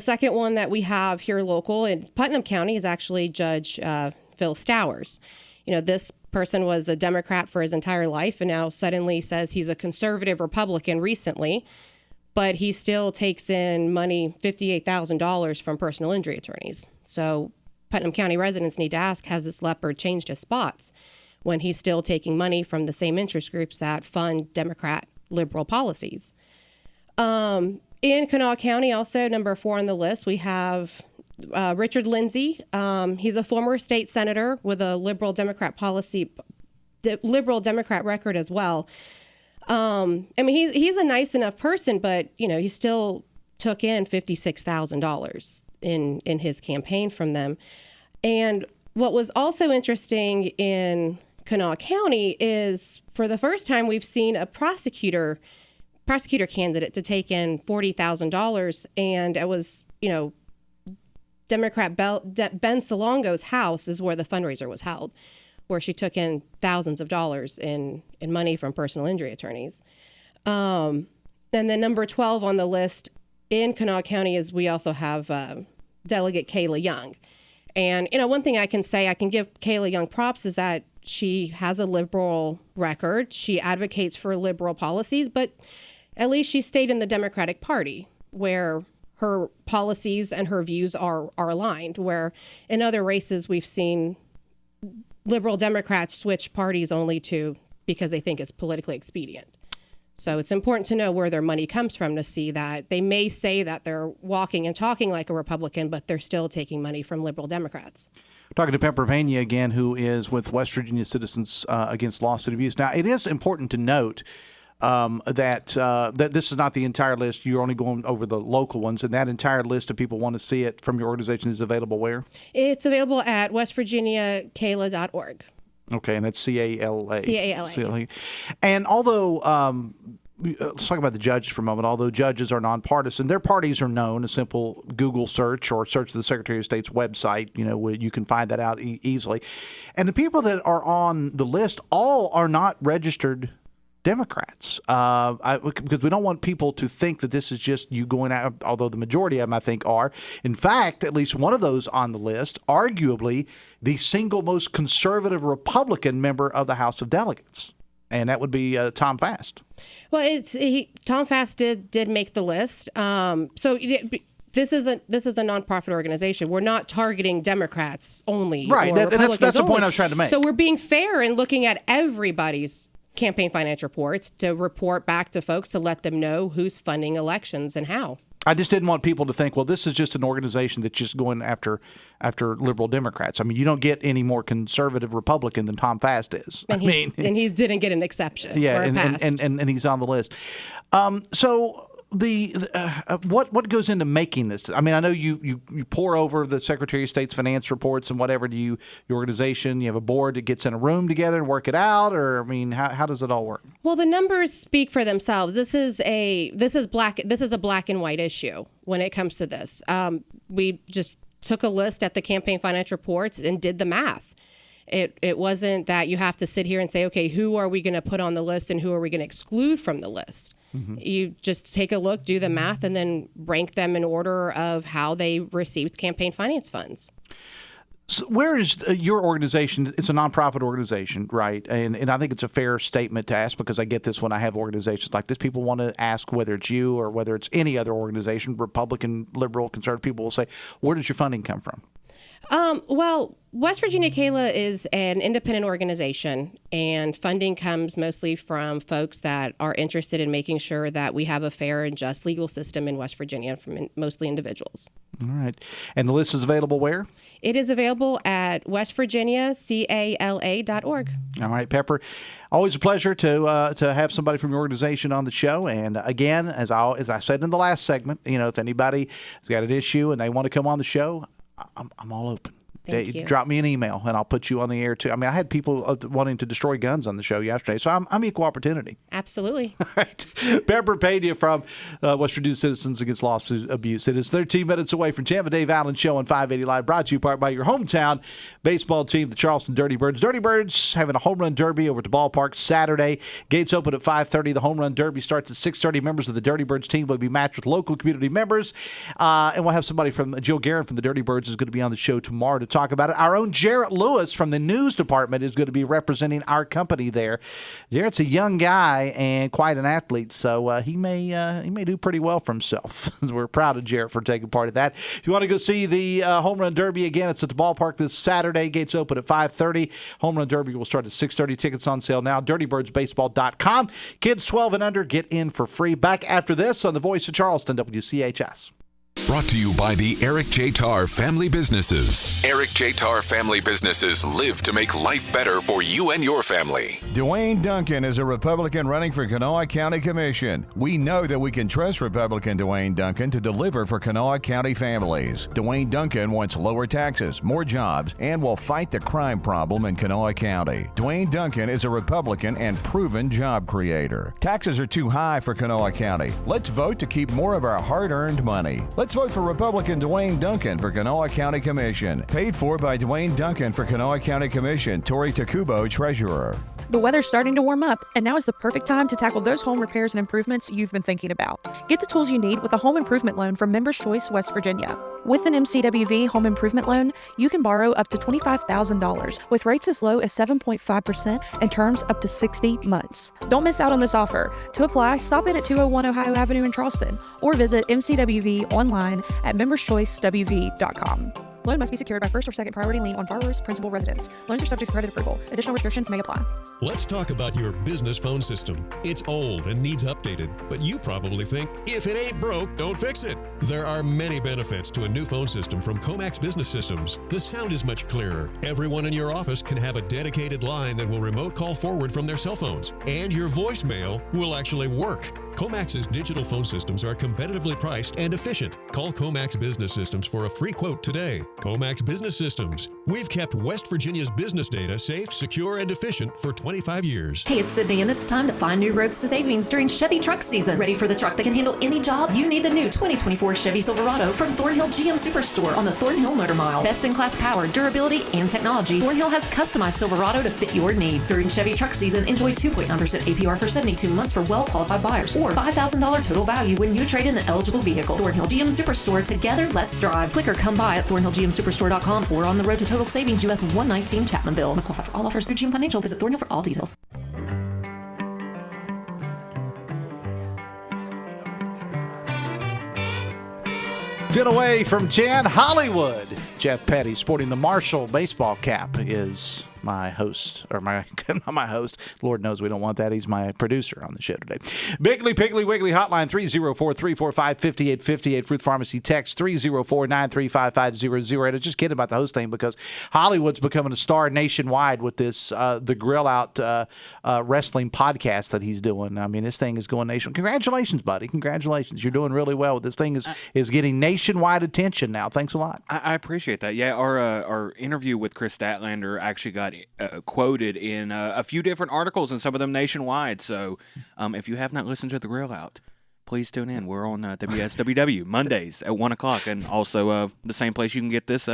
second one that we have here local in Putnam County is actually Judge Phil Stowers. You know, this person was a Democrat for his entire life and now suddenly says he's a conservative Republican recently, but he still takes in money, $58,000 from personal injury attorneys. So Putnam County residents need to ask, has this leopard changed his spots when he's still taking money from the same interest groups that fund Democrat liberal policies? In Kanawha County, also number 4 on the list, we have Richard Lindsay. He's a former state senator with a liberal Democrat record as well. I mean, he's a nice enough person, but you know, he still took in $56,000 in his campaign from them. And what was also interesting in Kanawha County is, for the first time, we've seen a prosecutor candidate to take in $40,000, and it was, you know, Democrat Ben Salongo's house is where the fundraiser was held, where she took in thousands of dollars in money from personal injury attorneys. And then number 12 on the list in Kanawha County is we also have Delegate Kayla Young. And, you know, one thing I can give Kayla Young props is that she has a liberal record. She advocates for liberal policies, but at least she stayed in the Democratic Party, where her policies and her views are aligned, where in other races we've seen liberal Democrats switch parties only because they think it's politically expedient. So it's important to know where their money comes from to see that they may say that they're walking and talking like a Republican, but they're still taking money from liberal Democrats. Talking to Pepper Pena again, who is with West Virginia Citizens Against Lawsuit Abuse. Now, it is important to note that this is not the entire list. You're only going over the local ones, and that entire list of people want to see it from your organization is available where? It's available at westvirginiakayla.org. Okay, and it's CALA. CALA. And although, let's talk about the judges for a moment. Although judges are nonpartisan, their parties are known. A simple Google search or search the Secretary of State's website, you know, where you can find that out easily. And the people that are on the list all are not registered Democrats, because we don't want people to think that this is just you going out, although the majority of them, I think, are. In fact, at least one of those on the list, arguably the single most conservative Republican member of the House of Delegates, and that would be Tom Fast. Well, Tom Fast did make the list. So this is a nonprofit organization. We're not targeting Democrats only. Right, and that's the point I was trying to make. So we're being fair and looking at everybody's campaign finance reports to report back to folks to let them know who's funding elections and how. I just didn't want people to think, well, this is just an organization that's just going after liberal Democrats. I mean, you don't get any more conservative Republican than Tom Fast is. And he didn't get an exception. Yeah, or a pass. And he's on the list. So what goes into making this? I mean, I know you pour over the Secretary of State's finance reports and whatever to your organization. You have a board that gets in a room together and work it out, or I mean, how does it all work? Well, the numbers speak for themselves. This is a black and white issue when it comes to this. We just took a list at the campaign finance reports and did the math. It wasn't that you have to sit here and say, okay, who are we going to put on the list and who are we going to exclude from the list? Mm-hmm. You just take a look, do the math, and then rank them in order of how they received campaign finance funds. So where is your organization? It's a nonprofit organization, right? And I think it's a fair statement to ask, because I get this when I have organizations like this. People want to ask whether it's you or whether it's any other organization, Republican, liberal, conservative. People will say, where does your funding come from? Well, West Virginia KALA is an independent organization, and funding comes mostly from folks that are interested in making sure that we have a fair and just legal system in West Virginia, from mostly individuals. All right. And the list is available where? It is available at westvirginiacala.org. All right, Pepper. Always a pleasure to have somebody from your organization on the show. And again, as I said in the last segment, if anybody has got an issue and they want to come on the show, I'm all open. Thank you. Drop me an email, and I'll put you on the air, too. I mean, I had people wanting to destroy guns on the show yesterday, so I'm equal opportunity. Absolutely. All right. Pepper Pena from West Virginia Citizens Against Lawsuit Abuse. It is 13 minutes away from Tampa Dave Allen Show on 580 Live, brought to you by your hometown baseball team, the Charleston Dirty Birds. Dirty Birds having a home run derby over at the ballpark Saturday. Gates open at 5:30. The home run derby starts at 6:30. Members of the Dirty Birds team will be matched with local community members. And we'll have somebody from Jill Garrett from the Dirty Birds is going to be on the show tomorrow to talk about it. Our own Garrett Lewis from the news department is going to be representing our company there. Garrett's a young guy and quite an athlete, so he may do pretty well for himself. We're proud of Garrett for taking part of that. If you want to go see the home run derby again, it's at the ballpark this Saturday. Gates open at 5:30. Home run derby will start at 6:30. Tickets on sale now. DirtyBirdsBaseball.com. Kids 12 and under get in for free. Back after this on the Voice of Charleston, WCHS. Brought to you by the Eric J. Tarr Family Businesses. Eric J. Tarr Family Businesses live to make life better for you and your family. Dwayne Duncan is a Republican running for Kanawha County Commission. We know that we can trust Republican Dwayne Duncan to deliver for Kanawha County families. Dwayne Duncan wants lower taxes, more jobs, and will fight the crime problem in Kanawha County. Dwayne Duncan is a Republican and proven job creator. Taxes are too high for Kanawha County. Let's vote to keep more of our hard-earned money. Let's vote for Republican Dwayne Duncan for Kanawha County Commission. Paid for by Dwayne Duncan for Kanawha County Commission. Tori Takubo, Treasurer. The weather's starting to warm up, and now is the perfect time to tackle those home repairs and improvements you've been thinking about. Get the tools you need with a home improvement loan from Members Choice West Virginia. With an MCWV home improvement loan, you can borrow up to $25,000 with rates as low as 7.5% and terms up to 60 months. Don't miss out on this offer. To apply, stop in at 201 Ohio Avenue in Charleston or visit MCWV online at memberschoicewv.com. Loan must be secured by first or second priority lien on borrower's principal residence. Loans are subject to credit approval. Additional restrictions may apply. Let's talk about your business phone system. It's old and needs updated, but you probably think, if it ain't broke, don't fix it. There are many benefits to a new phone system from Comax Business Systems. The sound is much clearer. Everyone in your office can have a dedicated line that will remote call forward from their cell phones, and your voicemail will actually work. Comax's digital phone systems are competitively priced and efficient. Call Comax Business Systems for a free quote today. Comax Business Systems. We've kept West Virginia's business data safe, secure, and efficient for 25 years. Hey, it's Sydney, and it's time to find new roads to savings during Chevy truck season. Ready for the truck that can handle any job? You need the new 2024 Chevy Silverado from Thornhill GM Superstore on the Thornhill Motor Mile. Best-in-class power, durability, and technology. Thornhill has customized Silverado to fit your needs. During Chevy truck season, enjoy 2.9% APR for 72 months for well-qualified buyers, or $5,000 total value when you trade in an eligible vehicle. Thornhill GM Superstore. Together, let's drive. Click or come by at thornhillgmsuperstore.com or on the road to total savings US 119 Chapmanville. Must qualify for all offers through GM Financial. Visit Thornhill for all details. Get away from 10 Hollywood. Jeff Petty, sporting the Marshall baseball cap, is my host, or not my host. Lord knows we don't want that. He's my producer on the show today. Biggly Piggly Wiggly hotline 304-345-5858. Fruit Pharmacy text 304-935-500. Just kidding about the host thing, because Hollywood's becoming a star nationwide with this the Grill Out wrestling podcast that he's doing. I mean, this thing is going nationwide. Congratulations, buddy. Congratulations. You're doing really well. This thing is getting nationwide attention now. Thanks a lot. I appreciate that. Yeah, our interview with Chris Statlander actually got quoted in a few different articles, and some of them nationwide. So if you have not listened to The Grill Out, please tune in. We're on WSWW Mondays at 1 o'clock, and also the same place you can get this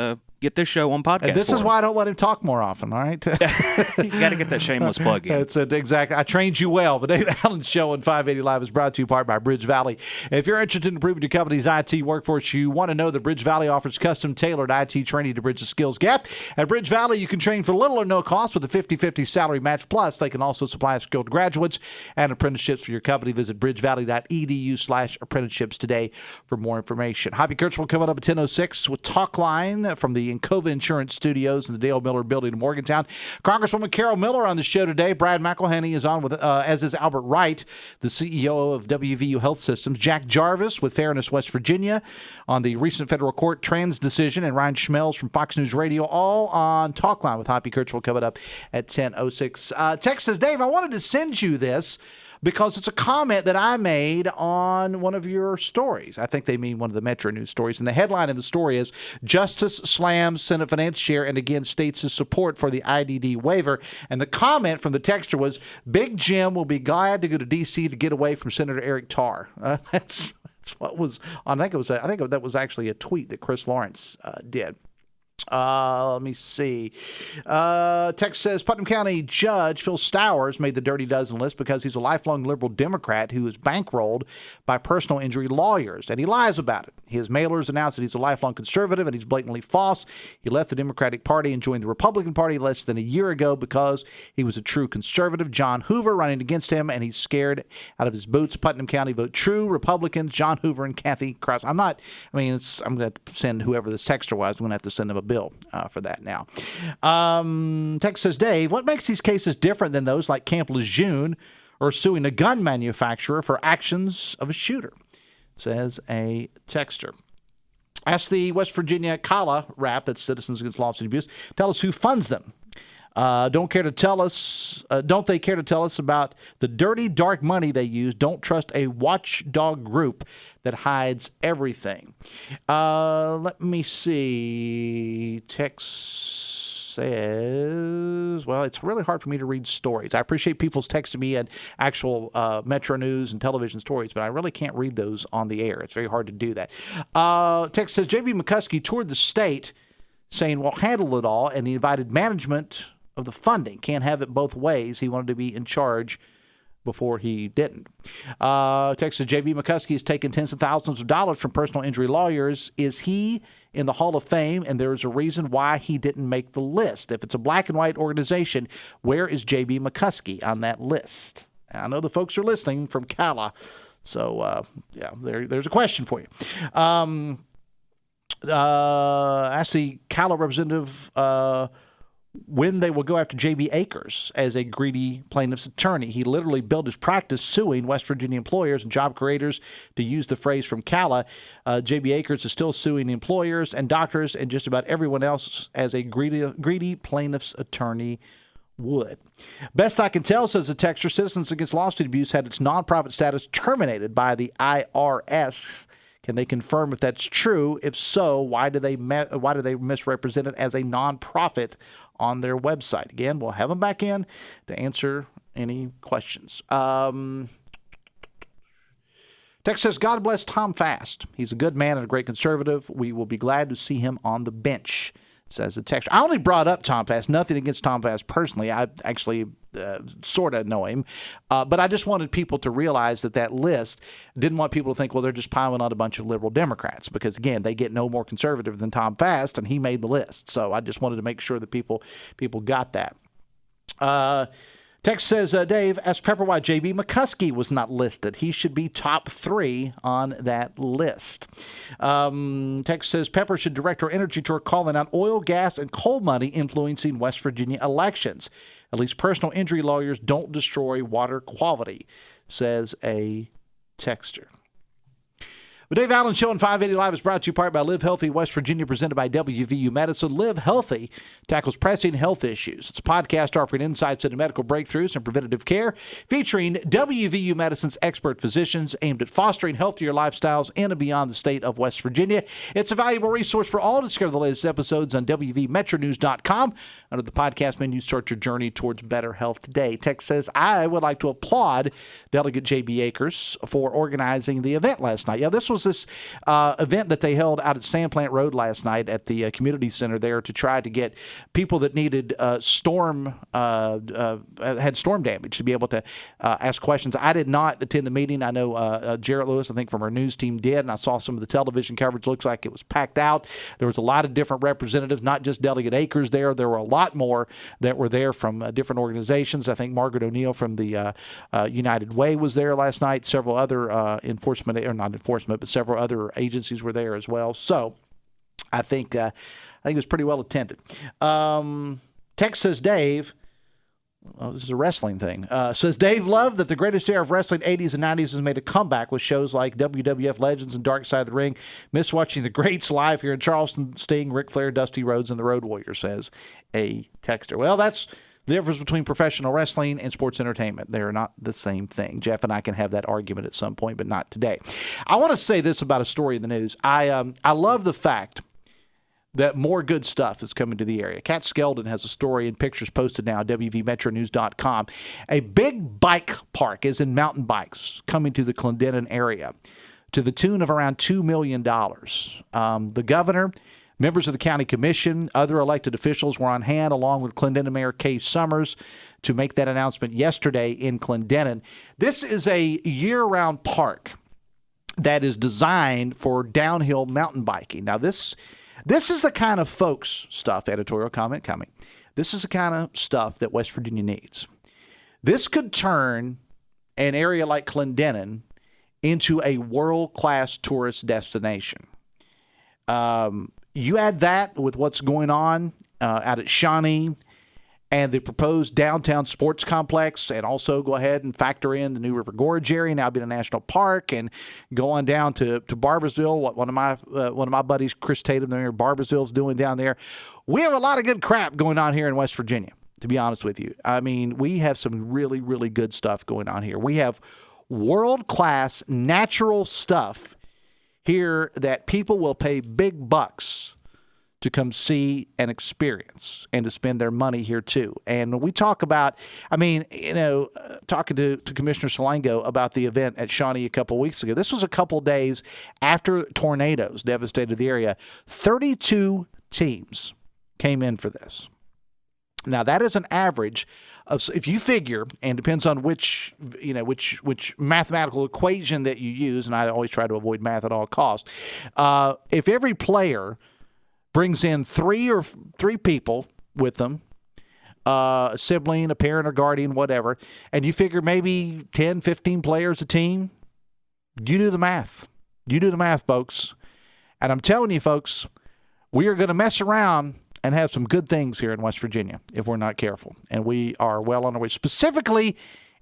show on podcast. And this is why I don't let him talk more often, all right? You got to get that shameless plug in. That's it, exactly. I trained you well. The Dave Allen Show on 580 Live is brought to you part by Bridge Valley. If you're interested in improving your company's IT workforce, you want to know that Bridge Valley offers custom-tailored IT training to bridge the skills gap. At Bridge Valley, you can train for little or no cost with a 50-50 salary match. Plus, they can also supply skilled graduates and apprenticeships for your company. Visit bridgevalley.edu/apprenticeships today for more information. Hoppy Kirchhoff coming up at 10:06 with Talk Line from the the Encova Insurance Studios in the Dale Miller Building in Morgantown. Congresswoman Carol Miller on the show today. Brad McElhenney is on with, as is Albert Wright, the CEO of WVU Health Systems. Jack Jarvis with Fairness West Virginia on the recent federal court trans decision, and Ryan Schmelz from Fox News Radio, all on Talkline with Hoppy Kirchwell coming up at 10:06. Text says, Dave, I wanted to send you this because it's a comment that I made on one of your stories. I think they mean one of the Metro News stories. And the headline of the story is, Justice slams Senate Finance Chair and again states his support for the IDD waiver. And the comment from the texter was, Big Jim will be glad to go to D.C. to get away from Senator Eric Tarr. That's what was on. I think that was actually a tweet that Chris Lawrence did. Let me see. Text says, Putnam County Judge Phil Stowers made the Dirty Dozen list because he's a lifelong liberal Democrat who is bankrolled by personal injury lawyers, and he lies about it. His mailers announced that he's a lifelong conservative, and he's blatantly false. He left the Democratic Party and joined the Republican Party less than a year ago because he was a true conservative. John Hoover running against him, and he's scared out of his boots. Putnam County vote true Republicans, John Hoover and Kathy Krause. I'm going to send whoever this texter was, I'm going to have to send them a bill for that now. Text says, Dave, what makes these cases different than those like Camp Lejeune or suing a gun manufacturer for actions of a shooter? Says a texter. Ask the West Virginia CALA rap, that's Citizens Against Lawsuit Abuse. Tell us who funds them. Don't they care to tell us about the dirty, dark money they use? Don't trust a watchdog group that hides everything. Let me see. Text says, well, it's really hard for me to read stories. I appreciate people's texting me and actual Metro News and television stories, but I really can't read those on the air. It's very hard to do that. Text says, J.B. McCuskey toured the state saying, we'll handle it all, and he invited management of the funding. Can't have it both ways. He wanted to be in charge before he didn't. Texas J.B. McCuskey has taken tens of thousands of dollars from personal injury lawyers. Is he in the Hall of Fame? And there is a reason why he didn't make the list. If it's a black and white organization, where is J.B. McCuskey on that list? I know the folks are listening from CALA. So, there's a question for you. Ask the CALA representative when they will go after J.B. Akers as a greedy plaintiff's attorney. He literally built his practice suing West Virginia employers and job creators, to use the phrase from CALA. J.B. Akers is still suing employers and doctors and just about everyone else as a greedy plaintiff's attorney would. Best I can tell, says the texter, Citizens Against Lawsuit Abuse had its nonprofit status terminated by the IRS. Can they confirm if that's true? If so, why do they misrepresent it as a nonprofit on their website? Again, we'll have them back in to answer any questions. Text says, God bless Tom Fast. He's a good man and a great conservative. We will be glad to see him on the bench, says the texter. I only brought up Tom Fast, nothing against Tom Fast personally. I actually sort of know him. But I just wanted people to realize that list, didn't want people to think, well, they're just piling on a bunch of liberal Democrats, because, again, they get no more conservative than Tom Fast, and he made the list. So I just wanted to make sure that people got that. Text says, Dave, ask Pepper why J.B. McCuskey was not listed. He should be top 3 on that list. Text says, Pepper should direct her energy toward calling out oil, gas, and coal money influencing West Virginia elections. At least personal injury lawyers don't destroy water quality, says a texter. The Dave Allen Show on 580 Live is brought to you in part by Live Healthy West Virginia, presented by WVU Medicine. Live Healthy tackles pressing health issues. It's a podcast offering insights into medical breakthroughs and preventative care, featuring WVU Medicine's expert physicians, aimed at fostering healthier lifestyles in and beyond the state of West Virginia. It's a valuable resource for all to discover the latest episodes on WVMetroNews.com. Under the podcast menu, start your journey towards better health today. Text says, I would like to applaud Delegate J.B. Akers for organizing the event last night. Yeah, this was this event that they held out at Sandplant Road last night at the community center there to try to get people that needed had storm damage to be able to ask questions. I did not attend the meeting. I know Jarrett Lewis, I think, from our news team did, and I saw some of the television coverage. Looks like it was packed out. There was a lot of different representatives, not just Delegate Akers there. There were a lot more that were there from different organizations. I think Margaret O'Neill from the United Way was there last night. Several other several other agencies were there as well. So I think it was pretty well attended. Text says Dave. Oh, this is a wrestling thing. Says Dave loved that the greatest era of wrestling, 80s and 90s, has made a comeback with shows like WWF Legends and Dark Side of the Ring. Miss watching the greats live here in Charleston. Sting, Ric Flair, Dusty Rhodes, and the Road Warrior, says a texter. Well, that's the difference between professional wrestling and sports entertainment. They're not the same thing. Jeff and I can have that argument at some point, but not today. I want to say this about a story in the news. I love the fact that more good stuff is coming to the area. Kat Skeldon has a story and pictures posted now at WVMetroNews.com. A big bike park is in mountain bikes coming to the Clendenin area to the tune of around $2 million. The governor, members of the county commission, other elected officials were on hand along with Clendenin Mayor Kay Summers to make that announcement yesterday in Clendenin. This is a year-round park that is designed for downhill mountain biking. Now, this is the kind of folks stuff, editorial comment coming. This is the kind of stuff that West Virginia needs. This could turn an area like Clendenin into a world-class tourist destination. You add that with what's going on out at Shawnee and the proposed downtown sports complex, and also go ahead and factor in the New River Gorge area, now being a national park, and go on down to Barbersville, what one of my buddies, Chris Tatum, there in Barbersville, is doing down there. We have a lot of good crap going on here in West Virginia, to be honest with you. I mean, we have some really, really good stuff going on here. We have world-class natural stuff here that people will pay big bucks to come see and experience and to spend their money here too. And when we talk about, talking to Commissioner Salango about the event at Shawnee a couple weeks ago, this was a couple days after tornadoes devastated the area. 32 teams came in for this. Now, that is an average of, if you figure, and depends on which mathematical equation that you use, and I always try to avoid math at all costs, if every player brings in three people with them, a sibling, a parent or guardian, whatever, and you figure maybe 10, 15 players a team, you do the math. You do the math, folks. And I'm telling you, folks, we are going to mess around and have some good things here in West Virginia if we're not careful. And we are well on our way, specifically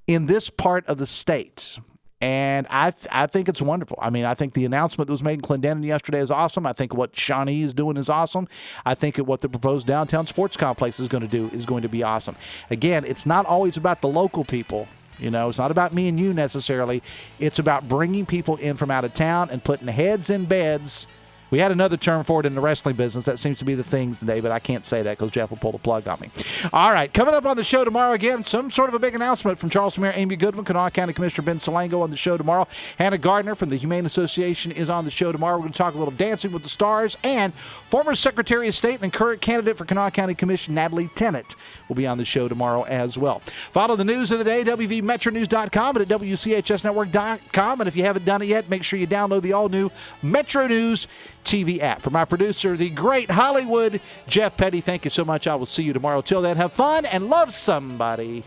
in this part of the state. And I think it's wonderful. I mean, I think the announcement that was made in Clendenin yesterday is awesome. I think what Shawnee is doing is awesome. I think what the proposed downtown sports complex is going to do is going to be awesome. Again, it's not always about the local people. It's not about me and you necessarily. It's about bringing people in from out of town and putting heads in beds. We had another term for it in the wrestling business. That seems to be the thing today, but I can't say that because Jeff will pull the plug on me. All right, coming up on the show tomorrow, again, some sort of a big announcement from Charleston Mayor Amy Goodman, Kanawha County Commissioner Ben Salango on the show tomorrow. Hannah Gardner from the Humane Association is on the show tomorrow. We're going to talk a little Dancing with the Stars, and former Secretary of State and current candidate for Kanawha County Commission, Natalie Tennant, will be on the show tomorrow as well. Follow the news of the day, WVMetroNews.com and at WCHSNetwork.com. And if you haven't done it yet, make sure you download the all-new Metro News TV app. For my producer, the great Hollywood Jeff Petty, thank you so much. I will see you tomorrow. Till then, have fun and love somebody.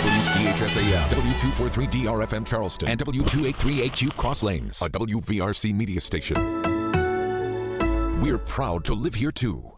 WCHS-AM, W243DRFM Charleston, and W283AQ Cross Lanes, a WVRC media station. We're proud to live here too.